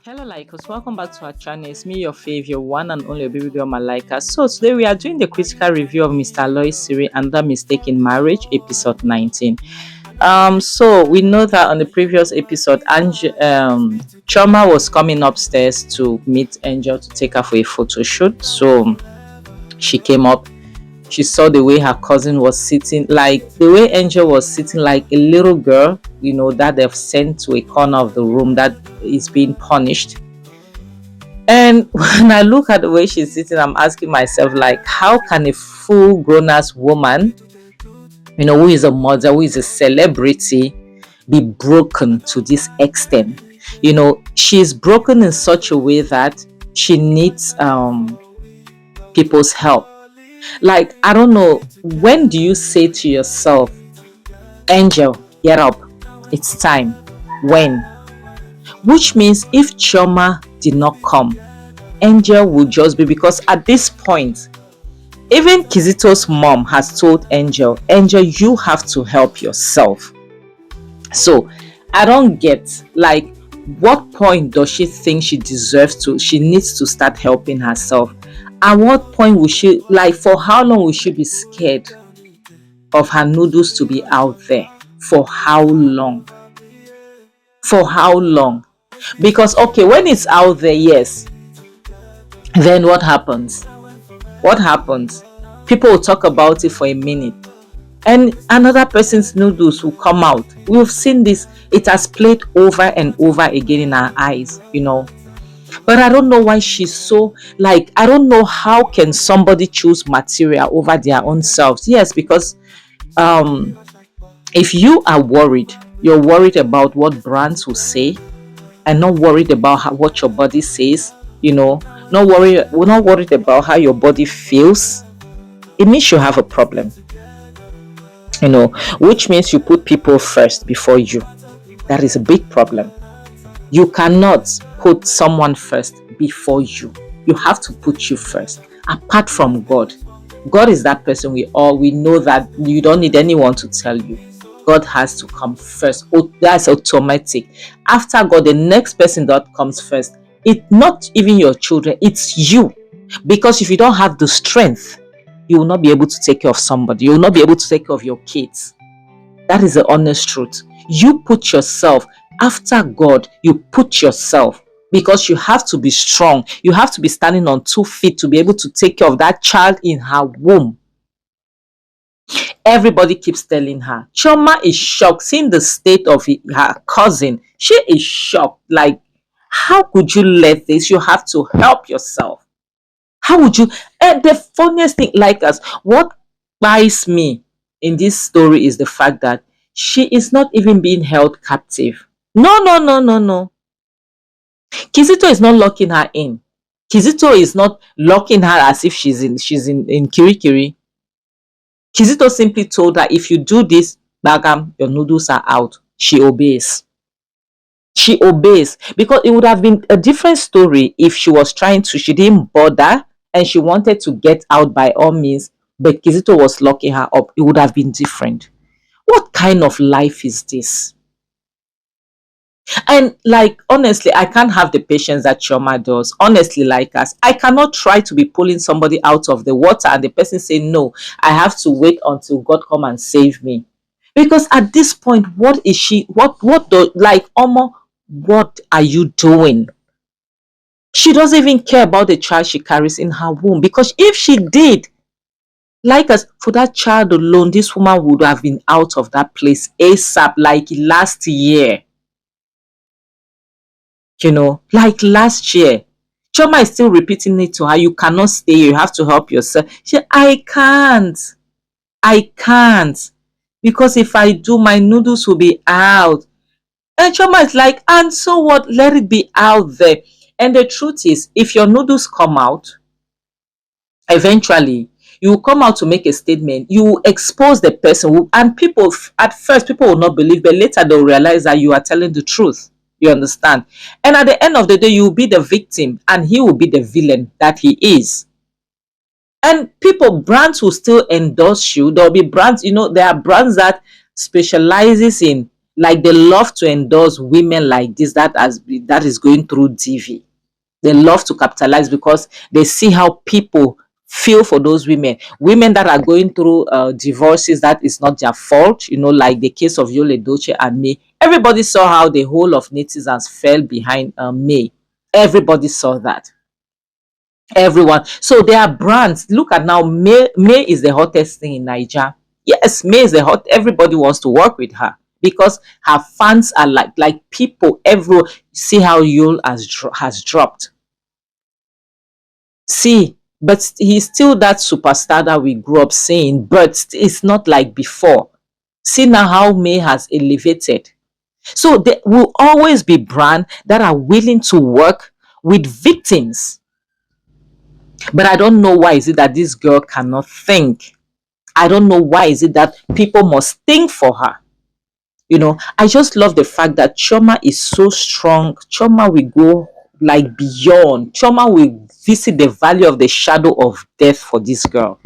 Hello Likers, welcome back to our channel. It's me, your favorite one and only baby girl Malika. So today we are doing the critical review of Mr. Aloy's series Another Mistake in Marriage, episode 19. So we know that on the previous episode, Choma was coming upstairs to meet Angel to take her for a photo shoot. So she came up. She saw the way her cousin was sitting, like the way Angel was sitting like a little girl, that they've sent to a corner of the room that is being punished. And when I look at the way she's sitting, I'm asking myself, like, how can a full grown-ass woman, who is a mother, who is a celebrity, be broken to this extent? She's broken in such a way that she needs people's help. Like, I don't know, when do you say to yourself, Angel, get up, it's time? When? Which means if Chioma did not come, Angel would just be, because at this point, even Kizito's mom has told Angel, you have to help yourself. So I don't get, like, what point does she think she needs to start helping herself? At what point will she, like, for how long will she be scared of her noodles to be out there? For how long? For how long? Because, okay, when it's out there, yes, then what happens? What happens? People will talk about it for a minute, and another person's noodles will come out. We've seen this. It has played over and over again in our eyes, But I don't know why she's so, like, I don't know how can somebody choose material over their own selves. Yes, because if you are worried, you're worried about what brands will say and not worried about what your body says, not worried about how your body feels. It means you have a problem, which means you put people first before you. That is a big problem. You cannot put someone first before you. You have to put you first. Apart from God. God is that person we know that you don't need anyone to tell you. God has to come first. Oh, that's automatic. After God, the next person that comes first, it's not even your children, it's you. Because if you don't have the strength, you will not be able to take care of somebody. You will not be able to take care of your kids. That is the honest truth. You put yourself after God, you put yourself, because you have to be strong. You have to be standing on 2 feet to be able to take care of that child in her womb. Everybody keeps telling her. Chioma is shocked seeing the state of her cousin. She is shocked. Like, how could you let this? You have to help yourself. How would you? And the funniest thing, like us, what buys me in this story is the fact that she is not even being held captive. No, no, no, no, no. Kizito is not locking her in. Kizito is not locking her as if she's in Kirikiri. Kizito simply told her, if you do this, Bagam, your noodles are out. She obeys. She obeys. Because it would have been a different story if she didn't bother and she wanted to get out by all means, but Kizito was locking her up. It would have been different. What kind of life is this? And, like, honestly, I can't have the patience that Chioma does. Honestly, like us, I cannot try to be pulling somebody out of the water and the person say, no, I have to wait until God come and save me. Because at this point, what is she, what are you doing? She doesn't even care about the child she carries in her womb. Because if she did, like us, for that child alone, this woman would have been out of that place ASAP, like last year. Like last year. Chioma is still repeating it to her. You cannot stay. You have to help yourself. I can't. Because if I do, my noodles will be out. And Chioma is like, and so what? Let it be out there. And the truth is, if your noodles come out, eventually, you will come out to make a statement. You will expose the person. And people, at first, people will not believe, but later they'll realize that you are telling the truth. You understand? And at the end of the day, you will be the victim and he will be the villain that he is. And brands will still endorse you. There will be brands, there are brands that specializes in, Like they love to endorse women like this that is going through DV. They love to capitalize because they see how people feel for those women that are going through divorces that is not their fault, like the case of Yole Doche and May. Everybody saw how the whole of netizens fell behind May. Everybody saw that. Everyone. So there are brands. Look at now, May is the hottest thing in Niger. Yes, May is the hot. Everybody wants to work with her because her fans are like people. Everyone see how Yul has dropped. See, but he's still that superstar that we grew up seeing, but it's not like before. See now how May has elevated. So there will always be brands that are willing to work with victims. But I don't know why is it that this girl cannot think. I don't know why is it that people must think for her. I just love the fact that Choma is so strong. Choma will go like beyond. Choma will visit the valley of the shadow of death for this girl.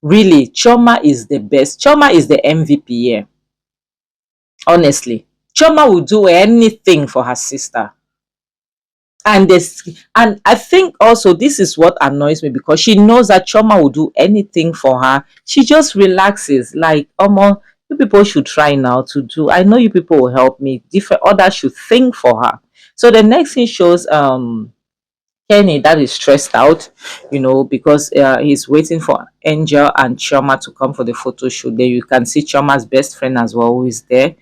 Really, Choma is the best. Choma is the MVP here. Honestly, Choma will do anything for her sister. And I think also this is what annoys me because she knows that Choma will do anything for her. She just relaxes like, you people should try now to do. I know you people will help me. Different others should think for her. So the next thing shows Kenny that is stressed out, because he's waiting for Angel and Choma to come for the photo shoot. There you can see Choma's best friend as well who is there.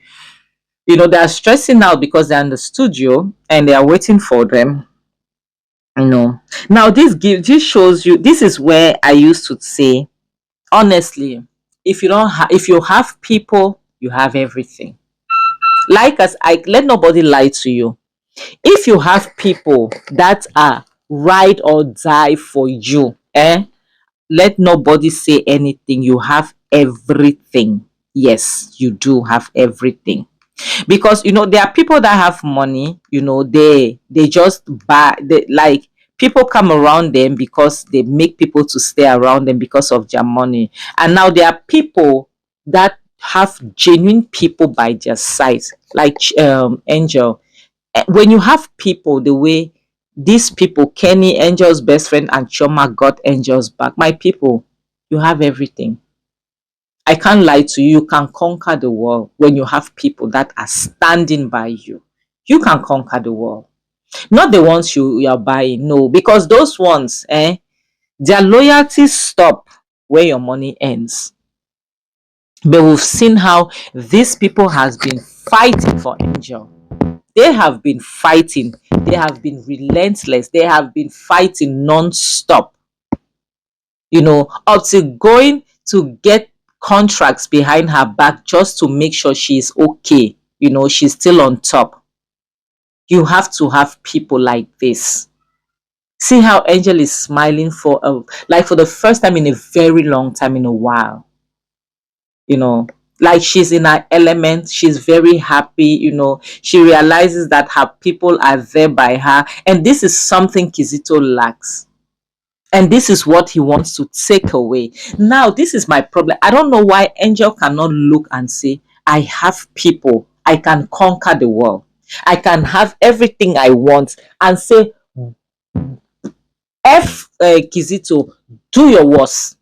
They are stressing out because they're in the studio and they are waiting for them. Now this shows you, this is where I used to say, honestly, if you have people, you have everything. Like as I let nobody lie to you. If you have people that are ride or die for you, let nobody say anything. You have everything. Yes, you do have everything. Because there are people that have money, they just buy, like people come around them because they make people to stay around them because of their money. And now there are people that have genuine people by their side, like Angel. When you have people the way these people, Kenny, Angel's best friend, and Choma got Angel's back, my people, you have everything. I can't lie to you. You can conquer the world when you have people that are standing by you. You can conquer the world. Not the ones you are buying, no, because those ones, their loyalty stop where your money ends. But we've seen how these people has been fighting for Angel. They have been fighting. They have been relentless. They have been fighting non-stop. Up to going to get contracts behind her back just to make sure she's okay. She's still on top. You have to have people like this. See how Angel is smiling for the first time in a very long time, in a while. Like she's in her element. She's very happy. She realizes that her people are there by her, and this is something Kizito lacks. And this is what he wants to take away. Now, this is my problem. I don't know why Angel cannot look and say, I have people. I can conquer the world. I can have everything I want and say, Kizito, do your worst.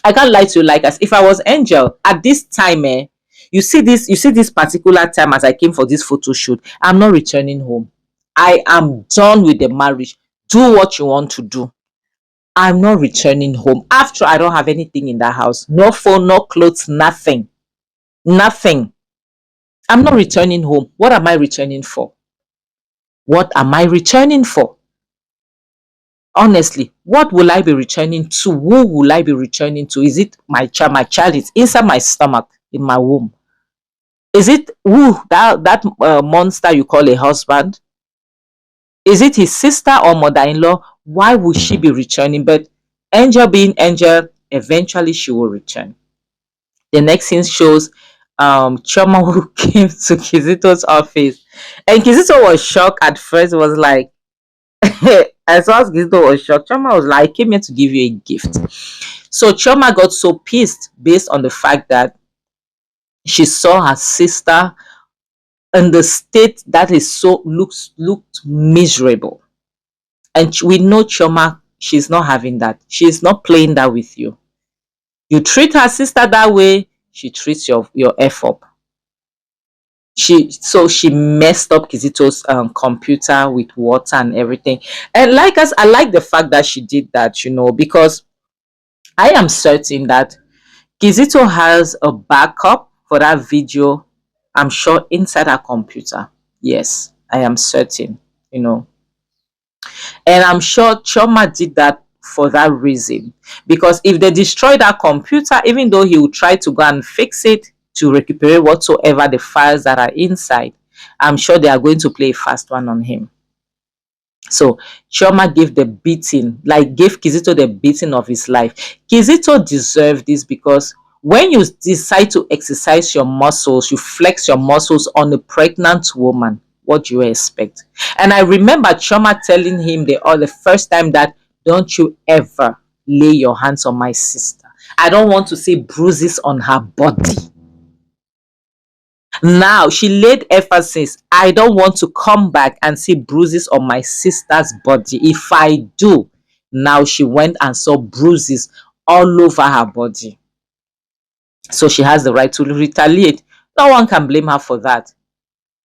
I can't lie to you like as if I was Angel at this time, you see this particular time as I came for this photo shoot, I'm not returning home. I am done with the marriage. Do what you want to do. I'm not returning home. After I don't have anything in that house. No phone, no clothes, nothing. Nothing. I'm not returning home. What am I returning for? What am I returning for? Honestly, what will I be returning to? Who will I be returning to? Is it my child? My child is inside my stomach, in my womb. Is it that monster you call a husband? Is it his sister or mother-in-law? Why would she be returning? But Angel being Angel, eventually she will return. The next scene shows Choma who came to Kizito's office. And Kizito was shocked at first, was like, as far as Kizito was shocked, Choma was like, I came here to give you a gift. So Choma got so pissed based on the fact that She saw her sister in the state that is so looked miserable. And we know Choma, she's not having that. She's not playing that with you. You treat her sister that way, she treats your F up. She messed up Kizito's computer with water and everything. And like us, I like the fact that she did that, because I am certain that Kizito has a backup for that video, I'm sure, inside her computer. Yes, I am certain, you know. And I'm sure Choma did that for that reason. Because if they destroy that computer, even though he will try to go and fix it to recuperate whatsoever the files that are inside, I'm sure they are going to play a fast one on him. So Chioma gave the beating, like gave Kizito the beating of his life. Kizito deserved this because when you decide to exercise your muscles, you flex your muscles on a pregnant woman, what do you expect? And I remember Chioma telling him the first time that don't you ever lay your hands on my sister. I don't want to see bruises on her body. Now she laid emphasis. I don't want to come back and see bruises on my sister's body. If I do, now she went and saw bruises all over her body. So she has the right to retaliate. No one can blame her for that.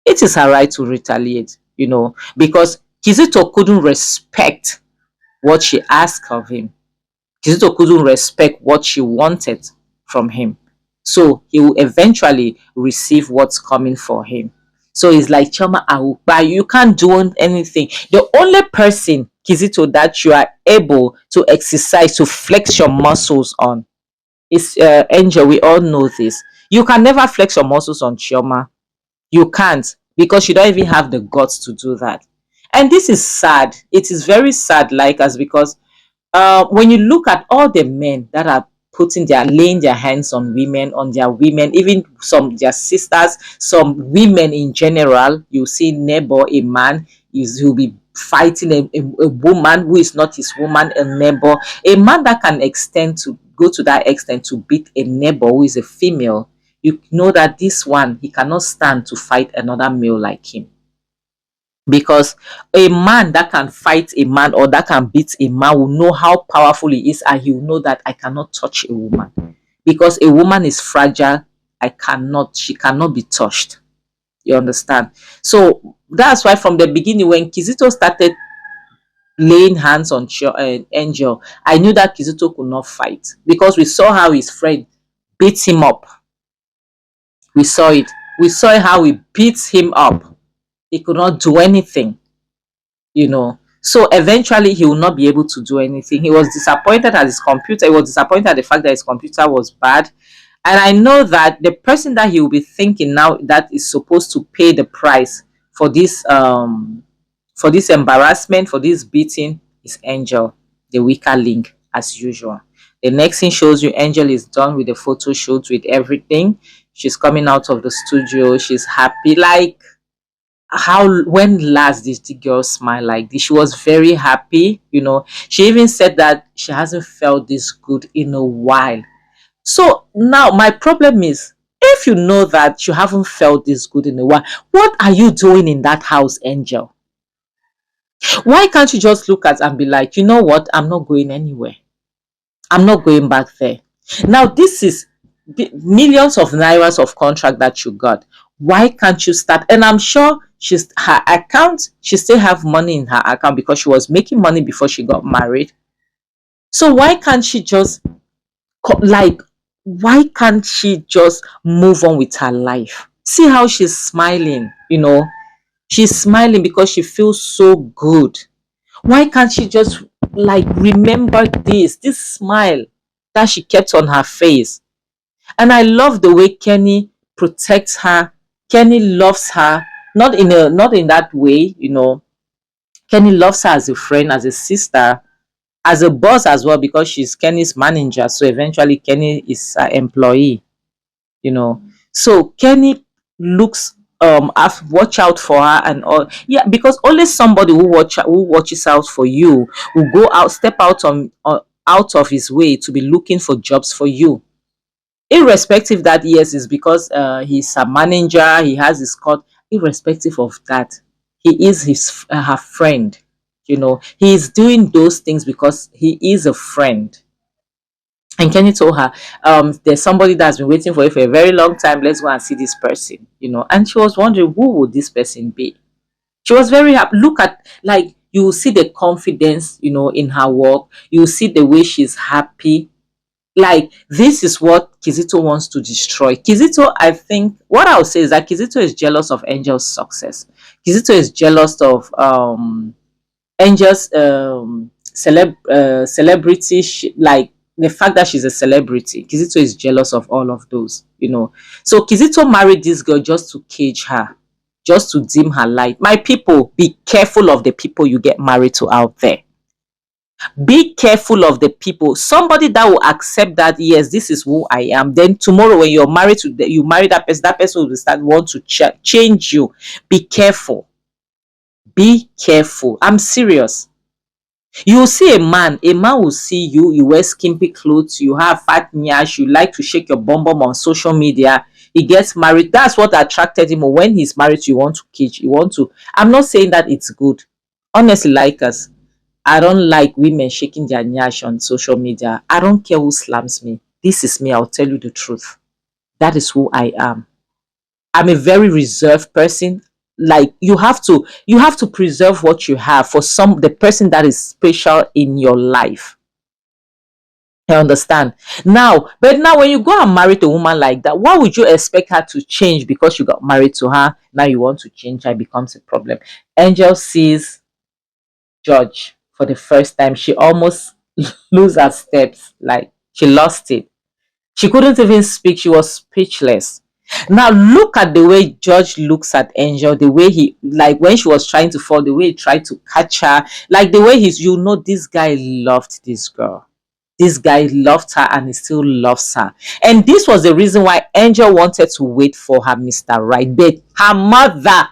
It is her right to retaliate, because Kizito couldn't respect what she asked of him. Kizito couldn't respect what she wanted from him. So he will eventually receive what's coming for him. So it's like, Choma, I will buy you. You can't do anything. The only person, Kizito, that you are able to exercise, to flex your muscles on is Angel. We all know this. You can never flex your muscles on Chioma. You can't, because you don't even have the guts to do that. And this is sad. It is very sad, like us, because when you look at all the men that are laying their hands on women, on their women, even some their sisters, some women in general, you see neighbor, a man will be fighting a woman who is not his woman, a neighbor, a man that can extend to go to that extent to beat a neighbor who is a female. You know that this one, he cannot stand to fight another male like him. Because a man that can fight a man or that can beat a man will know how powerful he is, and he will know that I cannot touch a woman. Because a woman is fragile, she cannot be touched. You understand? So that's why from the beginning, when Kizito started laying hands on Angel, I knew that Kizito could not fight, because we saw how his friend beat him up. We saw it. We saw how he beats him up. He could not do anything, So eventually he will not be able to do anything. He was disappointed at his computer. He was disappointed at the fact that his computer was bad. And I know that the person that he will be thinking now that is supposed to pay the price for this embarrassment, for this beating, is Angel, the weaker link, as usual. The next thing shows you Angel is done with the photo shoot, with everything. She's coming out of the studio. She's happy. Like, when last did the girl smile like this? She was very happy. She even said that she hasn't felt this good in a while. So now my problem is, if you know that you haven't felt this good in a while, what are you doing in that house, Angel? Why can't you just look at and be like, you know what, I'm not going anywhere. I'm not going back there. Now this is millions of nairas of contract that you got. Why can't you start? And I'm sure she still have money in her account, because she was making money before she got married. So why can't she just why can't she just move on with her life? See how she's smiling, she's smiling because she feels so good. Why can't she just remember this smile that she kept on her face? And I love the way Kenny protects her. Kenny loves her, not in that way, Kenny loves her as a friend, as a sister, as a boss as well, because she's Kenny's manager. So eventually Kenny is her employee, So Kenny looks watch out for her and all. Yeah, because only somebody who watches out for you will go out, step out out of his way to be looking for jobs for you. irrespective that yes is because he's a manager, he has his court. Irrespective of that, he is her friend. He is doing those things because he is a friend. And Kenny told her, there's somebody that's been waiting for you for a very long time. Let's go and see this person. And she was wondering, who would this person be? She was very happy. Look at, like, you see the confidence, in her work. You see the way she's happy. Like, this is what Kizito wants to destroy. Kizito, I think, what I would say is that Kizito is jealous of Angel's success. Kizito is jealous of Angel's celebrity, like the fact that she's a celebrity. Kizito is jealous of all of those. So Kizito married this girl just to cage her, just to dim her light. My people, be careful of the people you get married to out there. Be careful of the people. Somebody that will accept that, yes, this is who I am. Then tomorrow when you're married to you marry that person will start want to change you. Be careful. Be careful. I'm serious. You will see a man will see you, you wear skimpy clothes, you have fat nyash, you like to shake your bum bum on social media. He gets married. That's what attracted him. When he's married, you want to cage, you want to. I'm not saying that it's good. Honestly, like us, I don't like women shaking their nyash on social media. I don't care who slams me. This is me. I'll tell you the truth. That is who I am. I'm a very reserved person. Like, you have to preserve what you have for the person that is special in your life. I understand. But now when you go and marry a woman like that, why would you expect her to change because you got married to her? Now you want to change her, it becomes a problem. Angel sees George for the first time. She almost lose her steps. Like, she lost it. She couldn't even speak. She was speechless. Now look at the way George looks at Angel, the way he, like, when she was trying to fall, the way he tried to catch her, like the way this guy loved this girl. This guy loved her and he still loves her. And this was the reason why Angel wanted to wait for her Mr. Right. But her mother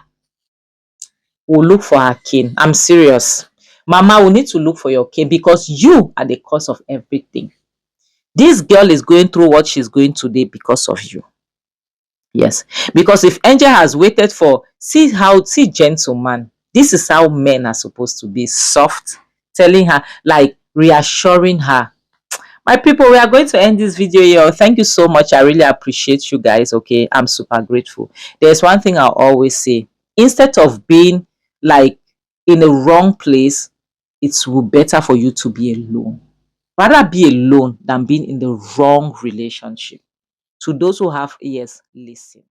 will look for her king. I'm serious. Mama will need to look for your king because you are the cause of everything. This girl is going through what she's going today because of you. Yes. Because if Angel has waited see gentleman. This is how men are supposed to be. Soft, telling her, like, reassuring her. My people, we are going to end this video here. Thank you so much. I really appreciate you guys. Okay, I'm super grateful. There's one thing I'll always say. Instead of being, like, in a wrong place, it's better for you to be alone. Rather be alone than being in the wrong relationship. To those who have ears, listen.